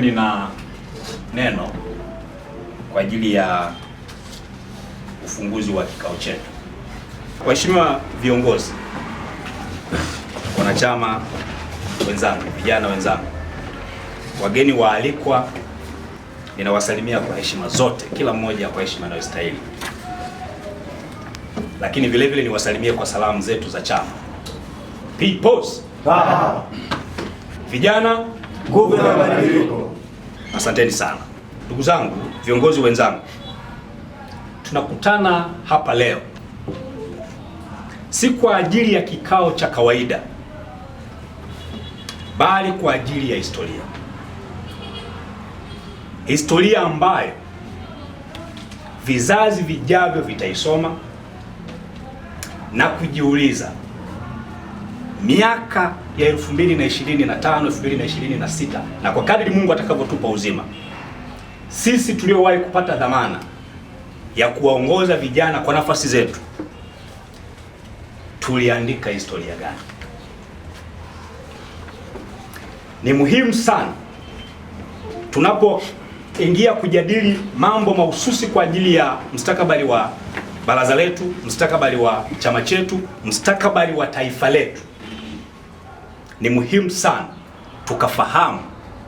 nina neno kwa ajili ya ufunguzi wa kikao chetu. Waheshimiwa viongozi, wanachama wenzangu, vijana wenzangu, wageni waalikwa, ninawasalimia kwa heshima zote, kila mmoja kwa heshima anayostahili. Lakini vile vile niwasalimie kwa salamu zetu za chama. Peoples. Vijana, nguvu ya mabadiliko. Asanteni sana. Ndugu zangu, viongozi wenzangu, tunakutana hapa leo si kwa ajili ya kikao cha kawaida, bali kwa ajili ya historia. Historia ambayo vizazi vijavyo vitaisoma na kujiuliza, miaka ya 2025, 2026 na kwa kadri Mungu atakavyotupa uzima, sisi tuliowahi kupata dhamana ya kuwaongoza vijana kwa nafasi zetu, tuliandika historia gani? Ni muhimu sana tunapoingia kujadili mambo mahususi kwa ajili ya mustakabali wa baraza letu, mustakabali wa chama chetu, mustakabali wa taifa letu. Ni muhimu sana tukafahamu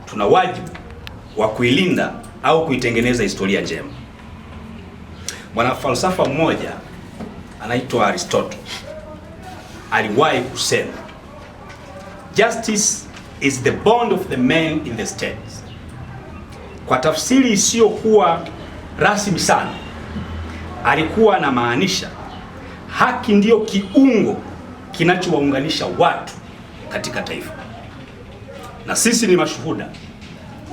tuna wajibu wa kuilinda au kuitengeneza historia njema. Mwanafalsafa mmoja anaitwa Aristotle aliwahi kusema, justice is the bond of the man in the state. Kwa tafsiri isiyokuwa rasmi sana, alikuwa anamaanisha haki ndiyo kiungo kinachowaunganisha watu katika taifa. Na sisi ni mashuhuda,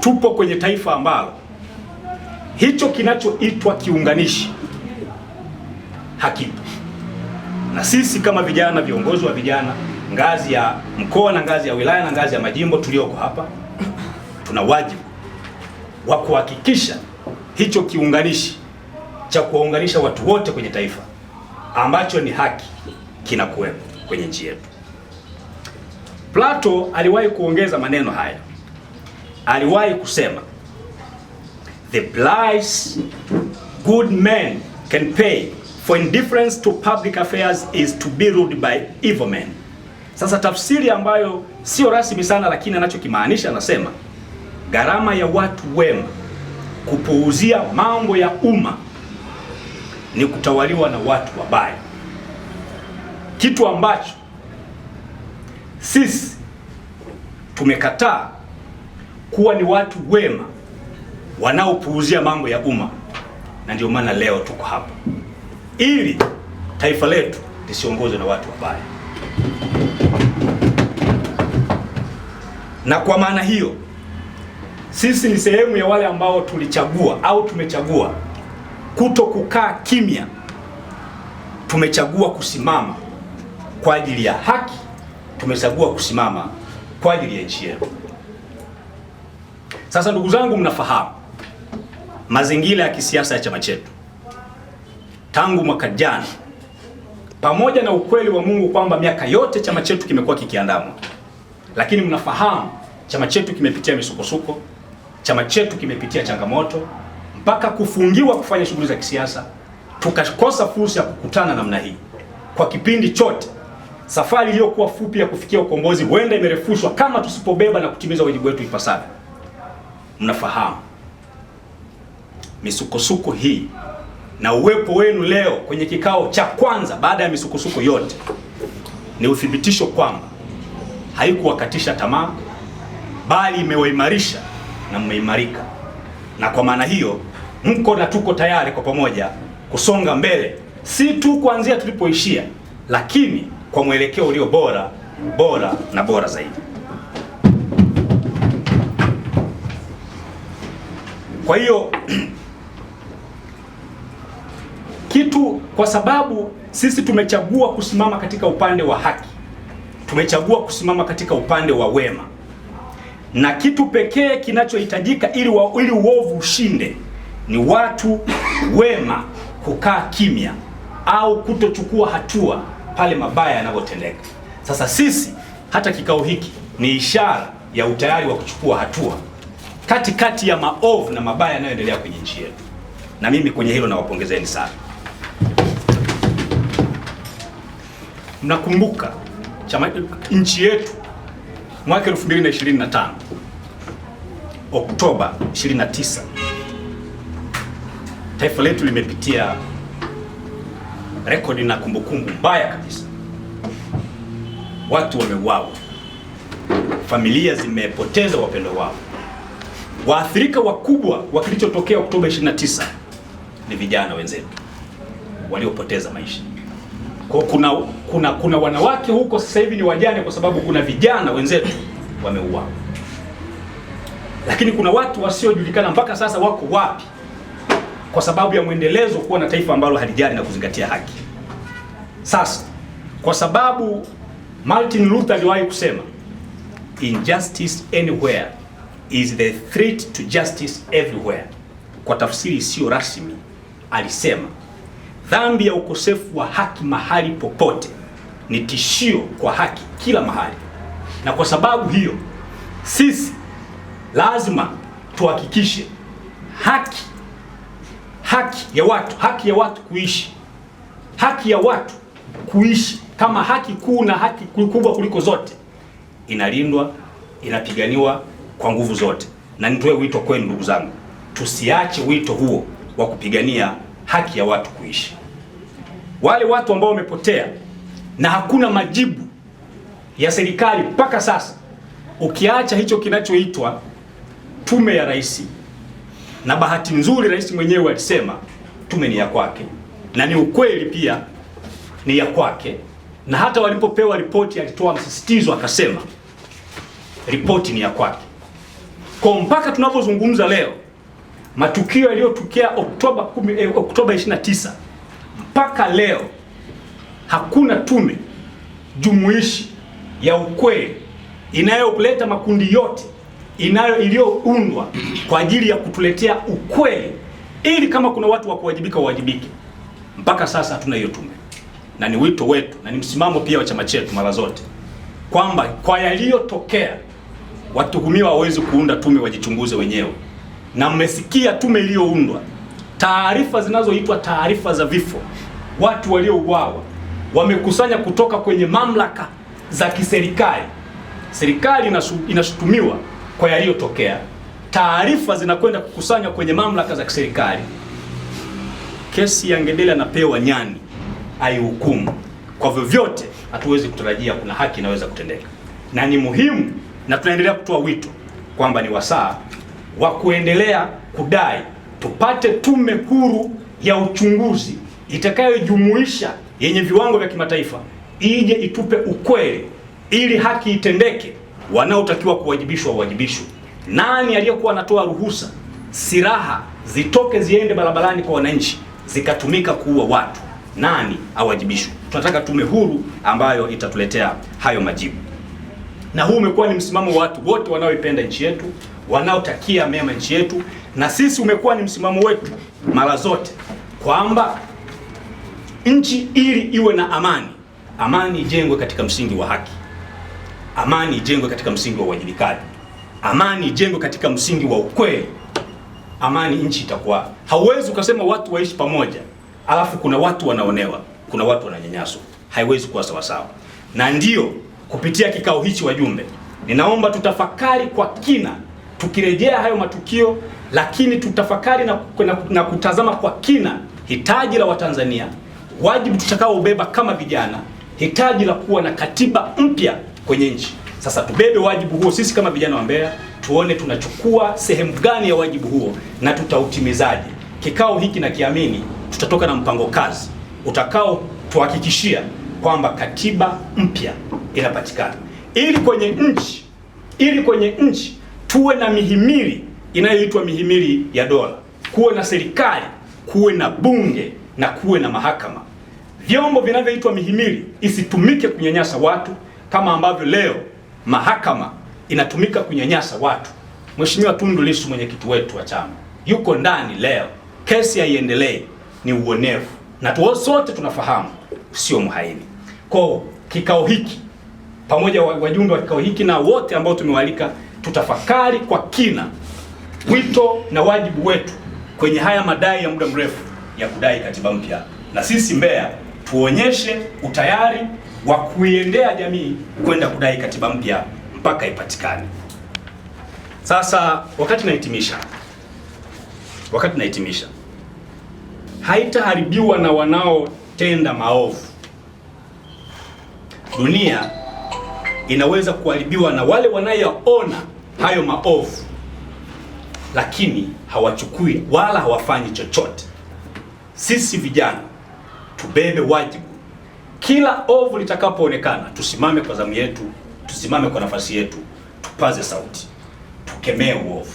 tupo kwenye taifa ambalo hicho kinachoitwa kiunganishi hakipo. Na sisi kama vijana, viongozi wa vijana ngazi ya mkoa na ngazi ya wilaya na ngazi ya majimbo tulioko hapa, tuna wajibu wa kuhakikisha hicho kiunganishi cha kuwaunganisha watu wote kwenye taifa ambacho ni haki kinakuwepo kwenye nchi yetu. Plato aliwahi kuongeza maneno haya. Aliwahi kusema, the price good men can pay for indifference to public affairs is to be ruled by evil men. Sasa tafsiri ambayo sio rasmi sana, lakini anachokimaanisha, anasema gharama ya watu wema kupuuzia mambo ya umma ni kutawaliwa na watu wabaya, kitu ambacho sisi tumekataa kuwa ni watu wema wanaopuuzia mambo ya umma. Na ndio maana leo tuko hapa ili taifa letu lisiongozwe na watu wabaya. Na kwa maana hiyo, sisi ni sehemu ya wale ambao tulichagua au tumechagua kuto kukaa kimya. Tumechagua kusimama kwa ajili ya haki, tumechagua kusimama kwa ajili ya nchi yetu. Sasa ndugu zangu, mnafahamu mazingira ya kisiasa ya chama chetu tangu mwaka jana, pamoja na ukweli wa Mungu kwamba miaka yote chama chetu kimekuwa kikiandamwa, lakini mnafahamu chama chetu kimepitia misukosuko, chama chetu kimepitia changamoto mpaka kufungiwa kufanya shughuli za kisiasa. Tukakosa fursa ya kukutana namna hii kwa kipindi chote. Safari iliyokuwa fupi ya kufikia ukombozi huenda imerefushwa kama tusipobeba na kutimiza wajibu wetu ipasavyo. Mnafahamu misukosuko hii, na uwepo wenu leo kwenye kikao cha kwanza baada ya misukosuko yote ni uthibitisho kwamba haikuwakatisha tamaa, bali imewaimarisha na mmeimarika. Na kwa maana hiyo mko na tuko tayari kwa pamoja kusonga mbele, si tu kuanzia tulipoishia, lakini kwa mwelekeo ulio bora na bora zaidi. Kwa hiyo kwa sababu sisi tumechagua kusimama katika upande wa haki, tumechagua kusimama katika upande wa wema, na kitu pekee kinachohitajika ili uovu ushinde ni watu wema kukaa kimya au kutochukua hatua pale mabaya yanapotendeka. Sasa sisi hata kikao hiki ni ishara ya utayari wa kuchukua hatua katikati ya maovu na mabaya yanayoendelea kwenye nchi yetu, na mimi kwenye hilo nawapongezeni sana. Mnakumbuka nchi yetu mwaka 2025 Oktoba 29, taifa letu limepitia rekodi na kumbukumbu mbaya kabisa. Watu wameuawa, familia zimepoteza wapendo wao. Waathirika wakubwa wa kilichotokea Oktoba 29 ni vijana wenzetu waliopoteza maisha. Kwa kuna wanawake huko sasa hivi ni wajane kwa sababu kuna vijana wenzetu wameuawa. Lakini kuna watu wasiojulikana mpaka sasa wako wapi kwa sababu ya mwendelezo kuwa na taifa ambalo halijali na kuzingatia haki. Sasa kwa sababu Martin Luther aliwahi kusema injustice anywhere is the threat to justice everywhere. Kwa tafsiri isiyo rasmi alisema dhambi ya ukosefu wa haki mahali popote ni tishio kwa haki kila mahali. Na kwa sababu hiyo sisi lazima tuhakikishe haki ya watu kuishi kama haki kuu na haki kubwa kuliko zote inalindwa, inapiganiwa kwa nguvu zote. Na nitoe wito kwenu ndugu zangu, tusiache wito huo wa kupigania haki ya watu kuishi. Wale watu ambao wamepotea na hakuna majibu ya serikali mpaka sasa, ukiacha hicho kinachoitwa tume ya rais, na bahati nzuri rais mwenyewe alisema tume ni ya kwake, na ni ukweli pia ni ya kwake, na hata walipopewa ripoti alitoa msisitizo akasema ripoti ni ya kwake. Kwa mpaka tunapozungumza leo, matukio yaliyotokea Oktoba 29 mpaka leo hakuna tume jumuishi ya ukweli inayoleta makundi yote iliyoundwa kwa ajili ya kutuletea ukweli, ili kama kuna watu wa kuwajibika wawajibike. Mpaka sasa hatuna hiyo tume, na ni wito wetu na ni msimamo pia wa chama chetu mara zote kwamba kwa yaliyotokea watuhumiwa hawezi kuunda tume wajichunguze wenyewe. Na mmesikia tume iliyoundwa, taarifa zinazoitwa taarifa za vifo, watu waliouawa wamekusanya kutoka kwenye mamlaka za kiserikali. Serikali inashutumiwa kwa yaliyotokea, taarifa zinakwenda kukusanywa kwenye mamlaka za kiserikali. Kesi ya Ngedele anapewa nyani aihukumu. Kwa vyovyote hatuwezi kutarajia kuna haki inaweza kutendeka, na ni muhimu, na tunaendelea kutoa wito kwamba ni wasaa wa kuendelea kudai tupate tume huru ya uchunguzi itakayojumuisha yenye viwango vya kimataifa, ije itupe ukweli ili haki itendeke, wanaotakiwa kuwajibishwa wawajibishwe. Nani aliyekuwa anatoa ruhusa silaha zitoke ziende barabarani kwa wananchi zikatumika kuua watu? Nani awajibishwe? Tunataka tume huru ambayo itatuletea hayo majibu. Na huu umekuwa ni msimamo wa watu wote wanaoipenda nchi yetu, wanaotakia mema nchi yetu, na sisi umekuwa ni msimamo wetu mara zote kwamba nchi ili iwe na amani, amani ijengwe katika msingi wa haki, amani ijengwe katika msingi wa uwajibikaji, amani ijengwe katika msingi wa ukweli. Amani nchi itakuwa, hauwezi ukasema watu waishi pamoja alafu kuna watu wanaonewa, kuna watu wananyanyaswa. Haiwezi kuwa sawa sawa. Na ndio kupitia kikao hichi, wajumbe, ninaomba tutafakari kwa kina, tukirejea hayo matukio, lakini tutafakari na kutazama kwa kina hitaji la Watanzania, wajibu tutakaobeba kama vijana, hitaji la kuwa na katiba mpya kwenye nchi. Sasa tubebe wajibu huo sisi kama vijana wa Mbeya, tuone tunachukua sehemu gani ya wajibu huo na tutautimizaje. Kikao hiki na kiamini tutatoka na mpango kazi utakao tuhakikishia kwamba katiba mpya inapatikana, ili kwenye nchi tuwe na mihimili inayoitwa mihimili ya dola, kuwe na serikali, kuwe na bunge na kuwe na mahakama. Vyombo vinavyoitwa mihimili isitumike kunyanyasa watu kama ambavyo leo mahakama inatumika kunyanyasa watu. Mheshimiwa Tundu Lissu, mwenyekiti wetu wa chama, yuko ndani leo, kesi haiendelee, ni uonevu, na sote tunafahamu sio mhaini. Kwa kikao hiki, pamoja wajumbe wa kikao hiki na wote ambao tumewalika, tutafakari kwa kina wito na wajibu wetu kwenye haya madai ya muda mrefu ya kudai katiba mpya, na sisi Mbeya tuonyeshe utayari wa kuiendea jamii kwenda kudai katiba mpya mpaka ipatikane. Sasa wakati nahitimisha, haitaharibiwa na wanaotenda maovu. Dunia inaweza kuharibiwa na wale wanayoona hayo maovu, lakini hawachukui wala hawafanyi chochote. Sisi vijana tubebe wajibu, kila ovu litakapoonekana tusimame kwa zamu yetu, tusimame kwa nafasi yetu, tupaze sauti, tukemee uovu,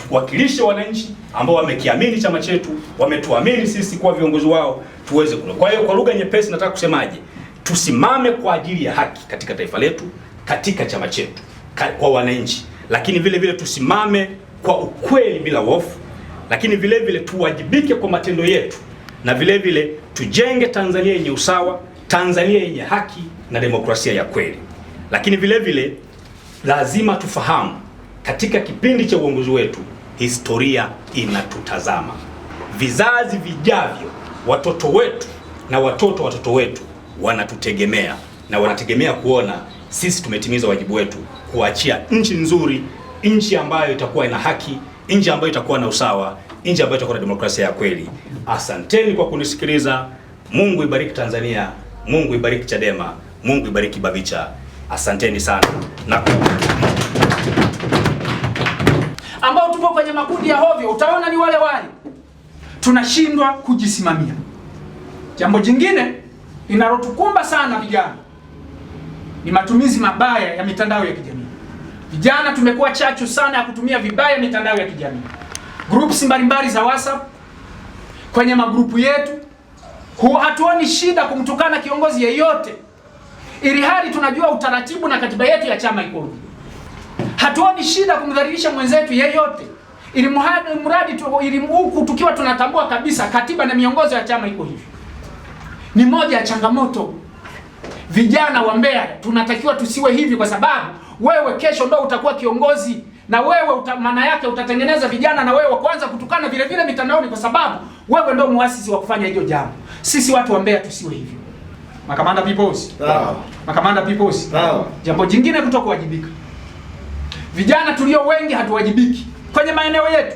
tuwakilishe wananchi ambao wamekiamini chama chetu, wametuamini sisi kuwa viongozi wao, tuweze kula. Kwa hiyo kwa lugha nyepesi nataka kusemaje? Tusimame kwa ajili ya haki katika taifa letu, katika chama chetu, kwa wananchi, lakini vile vile tusimame kwa ukweli bila hofu, lakini vile vile tuwajibike kwa matendo yetu, na vile vile tujenge Tanzania yenye usawa, Tanzania yenye haki na demokrasia ya kweli. Lakini vile vile lazima tufahamu katika kipindi cha uongozi wetu historia inatutazama. Vizazi vijavyo, watoto wetu na watoto wetu wanatutegemea, na wanategemea kuona sisi tumetimiza wajibu wetu kuachia nchi nzuri, nchi ambayo itakuwa ina haki, nchi ambayo itakuwa na usawa, nchi ambayo itakuwa na demokrasia ya kweli. Asanteni kwa kunisikiliza. Mungu ibariki Tanzania, Mungu ibariki Chadema, Mungu ibariki Bavicha. Asanteni sana. Na ambao tupo kwenye makundi ya hovyo, utaona ni wale tunashindwa kujisimamia. Jambo jingine linalotukumba sana vijana ni matumizi mabaya ya mitandao ya kijamii. Vijana tumekuwa chachu sana ya kutumia vibaya mitandao ya kijamii. Groups mbalimbali za WhatsApp, kwenye magrupu yetu, hatuoni shida kumtukana kiongozi yeyote, ili hali tunajua utaratibu na katiba yetu ya chama iko. Hatuoni shida kumdhalilisha mwenzetu yeyote, ili huku tukiwa tunatambua kabisa katiba na miongozo ya chama iko hivi. Ni moja ya changamoto. Vijana wa Mbeya tunatakiwa tusiwe hivi, kwa sababu wewe kesho ndo utakuwa kiongozi, na wewe maana yake utatengeneza vijana na wewe wa kwanza kutukana vile vile mitandaoni, kwa sababu wewe ndo muasisi wa kufanya hiyo jambo. Sisi watu wa Mbeya tusiwe hivyo. Makamanda peoples. Makamanda peoples. Jambo jingine kutokuwajibika. Vijana tulio wengi hatuwajibiki kwenye maeneo yetu.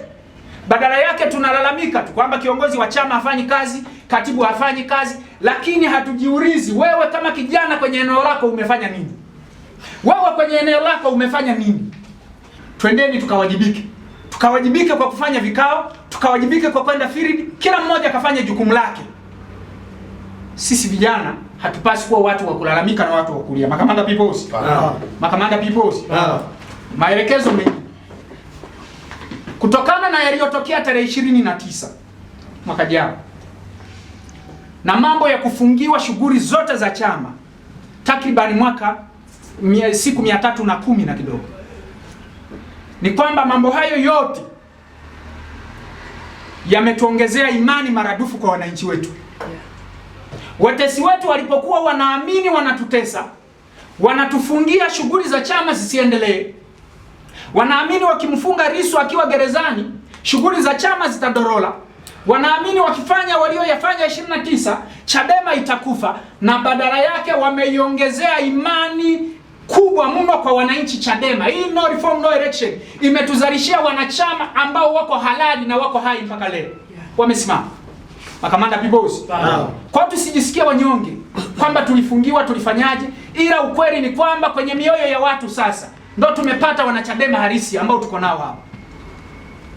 Badala yake tunalalamika tu kwamba kiongozi wa chama hafanyi kazi, katibu hafanyi kazi, lakini hatujiulizi wewe kama kijana kwenye eneo lako umefanya nini? Wewe kwenye eneo lako umefanya nini? Twendeni tukawajibike. Tukawajibike kwa kufanya vikao, tukawajibike kwa kwenda field, kila mmoja akafanya jukumu lake. Sisi vijana hatupasi kuwa watu wa kulalamika na watu wa kulia. Makamanda peoples. Makamanda peoples. Maelekezo mengi. Kutokana na yaliyotokea tarehe 29 mwaka jana na mambo ya kufungiwa shughuli zote za chama takriban siku 310 na kidogo, ni kwamba mambo hayo yote yametuongezea imani maradufu kwa wananchi wetu. Watesi wetu walipokuwa wanaamini wanatutesa, wanatufungia shughuli za chama zisiendelee, wanaamini wakimfunga Lissu akiwa gerezani shughuli za chama zitadorola, wanaamini wakifanya walioyafanya 29 Chadema itakufa, na badala yake wameiongezea imani kubwa mno kwa wananchi. Chadema hii no reform no election imetuzalishia wanachama ambao wako halali na wako hai mpaka leo, wamesimama. Makamanda peoples. Kwa tusijisikie wanyonge kwamba tulifungiwa tulifanyaje, ila ukweli ni kwamba kwenye mioyo ya watu sasa ndo tumepata wanachadema halisi ambao tuko nao hapa,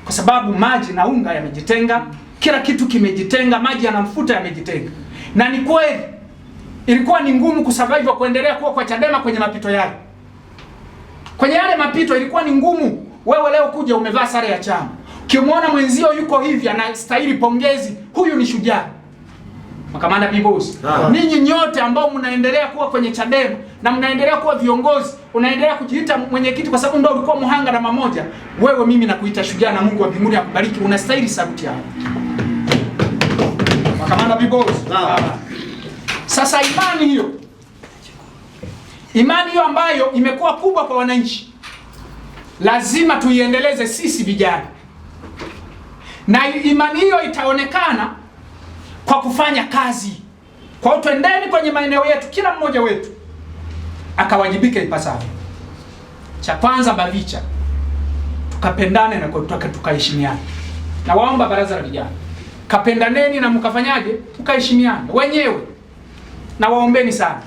kwa sababu maji na unga yamejitenga, kila kitu kimejitenga, maji na mafuta yamejitenga. Na ni kweli ilikuwa ni ngumu kusurvive kuendelea kuwa kwa Chadema kwenye mapito yale. Kwenye yale mapito ilikuwa ni ngumu wewe leo kuja umevaa sare ya chama, ukimwona mwenzio yuko hivi anastahili pongezi, huyu ni shujaa. Makamanda peoples, ninyi nyote ambao mnaendelea kuwa kwenye Chadema na mnaendelea kuwa viongozi, unaendelea kujiita mwenyekiti kwa sababu ndio ulikuwa muhanga namba moja, wewe mimi nakuita shujaa na Mungu wa mbinguni akubariki, unastahili sauti yako. Makamanda peoples. Sasa imani hiyo ambayo imekuwa kubwa kwa wananchi, lazima tuiendeleze sisi vijana, na imani hiyo itaonekana kwa kufanya kazi. Kwa hiyo twendeni kwenye maeneo yetu, kila mmoja wetu akawajibike ipasavyo. Cha kwanza BAVICHA, tukapendane na tukaheshimiane. Na waomba baraza la vijana, kapendaneni na mkafanyaje? Mkaheshimiane wenyewe. Na waombeni sana.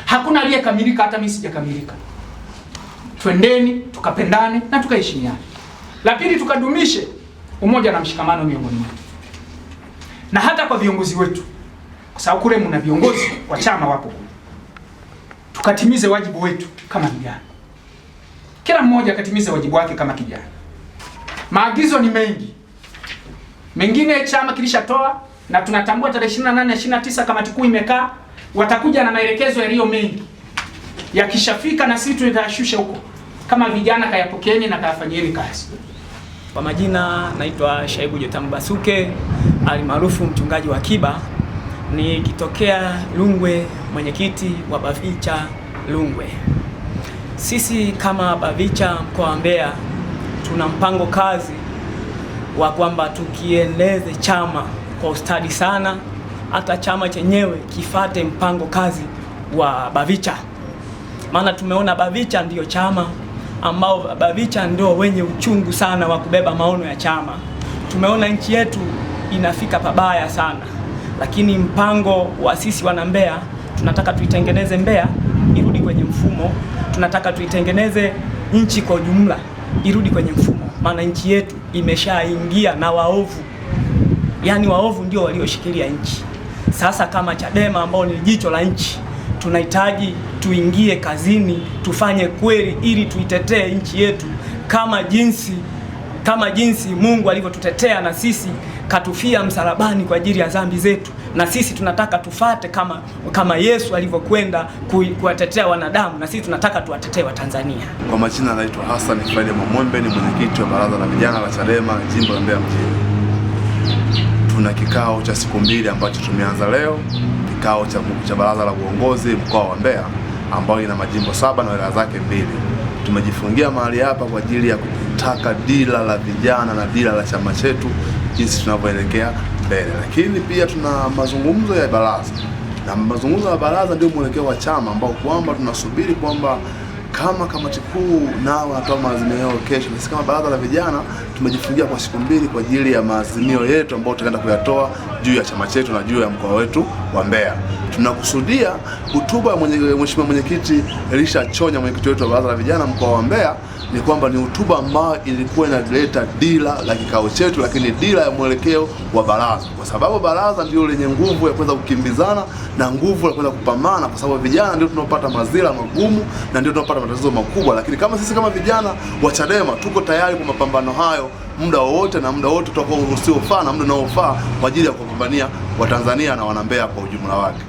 Hakuna aliyekamilika, hata mimi sijakamilika. Twendeni tukapendane na tukaheshimiane. La pili, tukadumishe umoja na mshikamano miongoni mwetu. Na hata kwa viongozi wetu, kwa sababu kule mna viongozi wa chama wapo kule. Tukatimize wajibu wetu kama vijana. Kila mmoja akatimize wajibu wake kama kijana. Maagizo ni mengi. Mengine chama kilishatoa, na tunatambua tarehe 28 na 29 kamati kuu imekaa, watakuja na maelekezo yaliyo mengi. Yakishafika na sisi tutashusha huko. Kama vijana kayapokeeni na kayafanyieni kazi. Kwa majina naitwa Shaibu Jotamu Basuke, alimaarufu mchungaji wa Kiba, nikitokea Rungwe, mwenyekiti wa BAVICHA Rungwe. Sisi kama BAVICHA mkoa wa Mbeya tuna mpango kazi wa kwamba tukiendeleze chama kwa ustadi sana, hata chama chenyewe kifate mpango kazi wa BAVICHA. Maana tumeona BAVICHA ndiyo chama ambao BAVICHA ndio wenye uchungu sana wa kubeba maono ya chama. Tumeona nchi yetu inafika pabaya sana, lakini mpango wa sisi wana Mbeya, tunataka tuitengeneze Mbeya irudi kwenye mfumo. Tunataka tuitengeneze nchi kwa ujumla irudi kwenye mfumo, maana nchi yetu imeshaingia na waovu. Yaani waovu ndio walioshikilia nchi. Sasa kama Chadema ambao ni jicho la nchi, tunahitaji tuingie kazini, tufanye kweli ili tuitetee nchi yetu kama jinsi Mungu alivyotutetea, na sisi katufia msalabani kwa ajili ya dhambi zetu, na sisi tunataka tufate kama Yesu alivyokwenda kuwatetea wanadamu, na sisi tunataka tuwatetee Watanzania. Kwa majina naitwa Hassan Friday Mwamwembe, ni mwenyekiti wa baraza la vijana la Chadema jimbo la Mbeya mjini. Tuna kikao cha siku mbili ambacho tumeanza leo, kikao cha baraza la uongozi mkoa wa Mbeya ambao ina majimbo 7 na wilaya zake 2. Tumejifungia mahali hapa kwa ajili ya kutaka dira la vijana na dira la chama chetu jinsi tunavyoelekea mbele. Lakini pia tuna mazungumzo ya baraza, na mazungumzo ya baraza ndio mwelekeo wa chama ambao kwamba tunasubiri kwamba kama kamati kuu nao wanatoa maazimio yao kesho, sisi kama baraza la vijana tumejifungia kwa siku mbili kwa ajili ya maazimio yetu ambayo tutaenda kuyatoa juu ya chama chetu na juu ya mkoa wetu wa Mbeya. Tunakusudia hotuba ya Mheshimiwa Mwenyekiti Elisha Chonya, mwenyekiti wetu wa baraza la vijana mkoa wa Mbeya, ni kwamba ni hotuba ambayo ilikuwa inaleta dira la kikao chetu, lakini dira ya mwelekeo wa baraza, kwa sababu baraza ndio lenye nguvu ya kuweza kukimbizana na nguvu ya kuweza kupambana, kwa sababu vijana ndio tunaopata mazira magumu na ndio tunapata matatizo makubwa. Lakini kama sisi kama vijana wa Chadema tuko tayari kwa mapambano hayo muda wowote, na muda wote tutakuwa usiofaa na muda unaofaa kwa ajili ya kupambania Watanzania na wana Mbeya kwa ujumla wake.